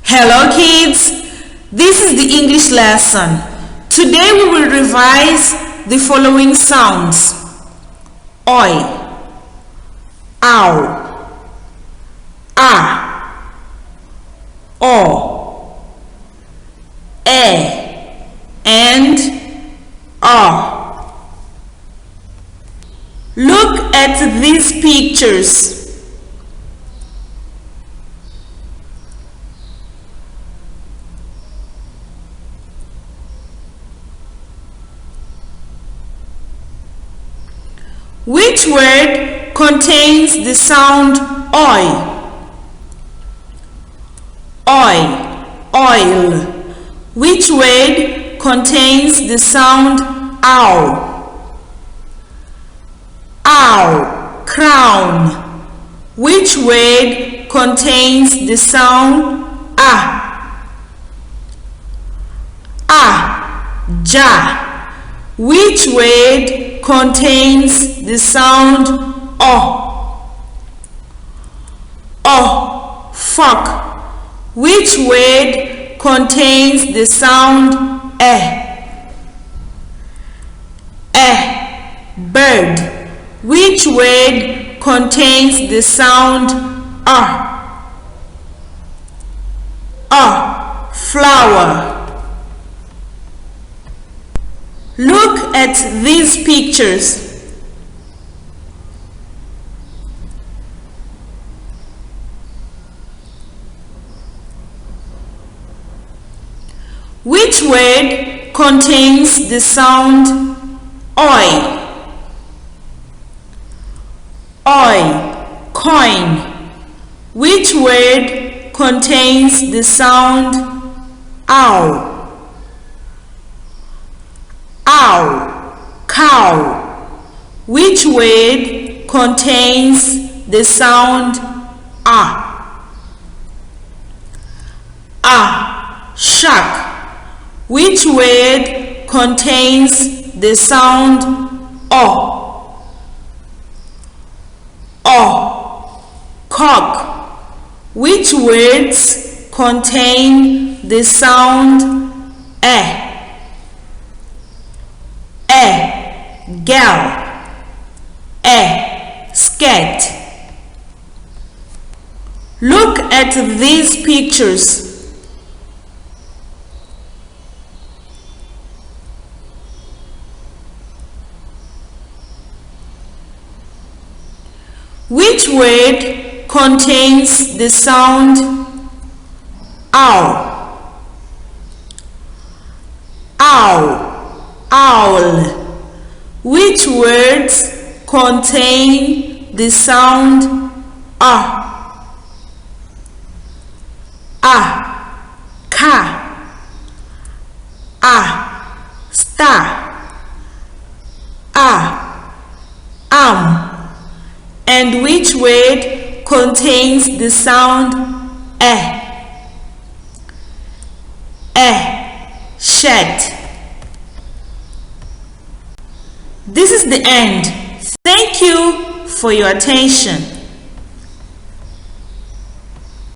Hello kids, this is the English lesson. Today we will revise the following sounds. Oi, ow, ah, o, and Look at these pictures. Which word contains the sound oi? Oi, oil. Which word contains the sound ow? Ow, crown. Which word contains the sound ah? Ah, ja. Which word contains the sound o? O, fork. Which word contains the sound e? Bird. Which word contains the sound r? Flower. Look at these pictures. Which word contains the sound oi? Oi, coin. Which word contains the sound ow? Ow, cow. Which word contains the sound ah? Shark. Which word contains the sound o? Cock. Which words contain the sound gal, scat. Look at these pictures. Which word contains the sound ow? Owl. Which words contain the sound car, star, and which word contains the sound shed. This is the end. Thank you for your attention.